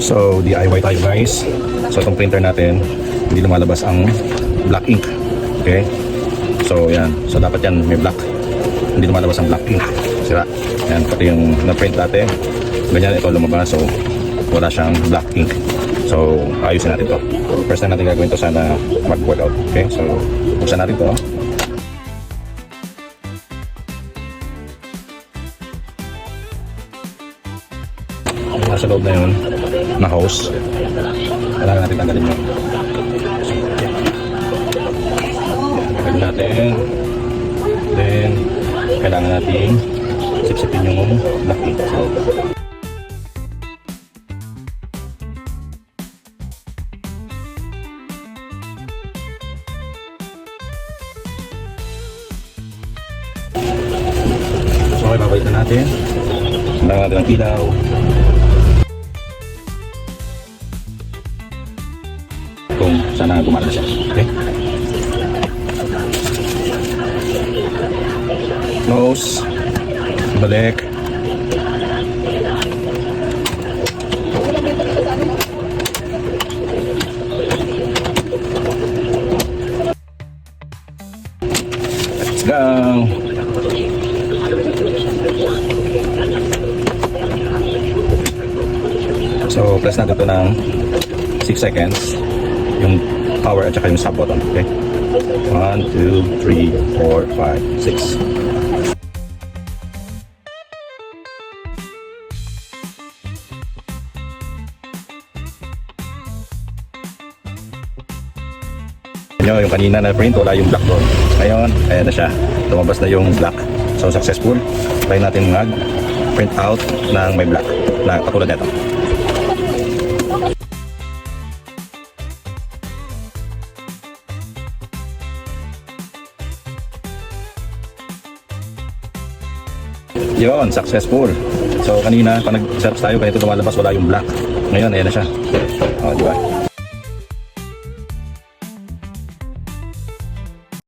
So DIY tayo guys. So itong printer natin, hindi lumalabas ang black ink. Okay? So yan. So dapat yan may black. Hindi lumalabas ang black ink. Sira. Yan. Pati yung na-print natin. Ganyan ito lumabas. So wala siyang black ink. So ayusin natin to. First time natin gagawin to, sana mag-work out. Okay? So buksan natin to. Yung nasa loob na yun, na hose, kailangan natin tanggalin yun. Tanggalin natin. Then kailangan natin sipsipin yung black ink. So okay, babalik na natin. Kailangan natin ang ilaw. Kung sana gumana siya. Okay? Nose. Balik. Let's go. So, press natin ito ng 6 seconds. Yung power at saka yung sub button. Okay? 1, 2, 3, 4, 5, 6. Yung kanina na print, wala yung black doon. Ngayon, ayan na siya. Lumabas na yung black. So, successful. Try natin mag-print out ng may black. Na katulad nito. Yun, successful. So kanina, pag nag-search tayo, ganito lumalabas, wala yung black. Ngayon, ayan na siya. O, di ba?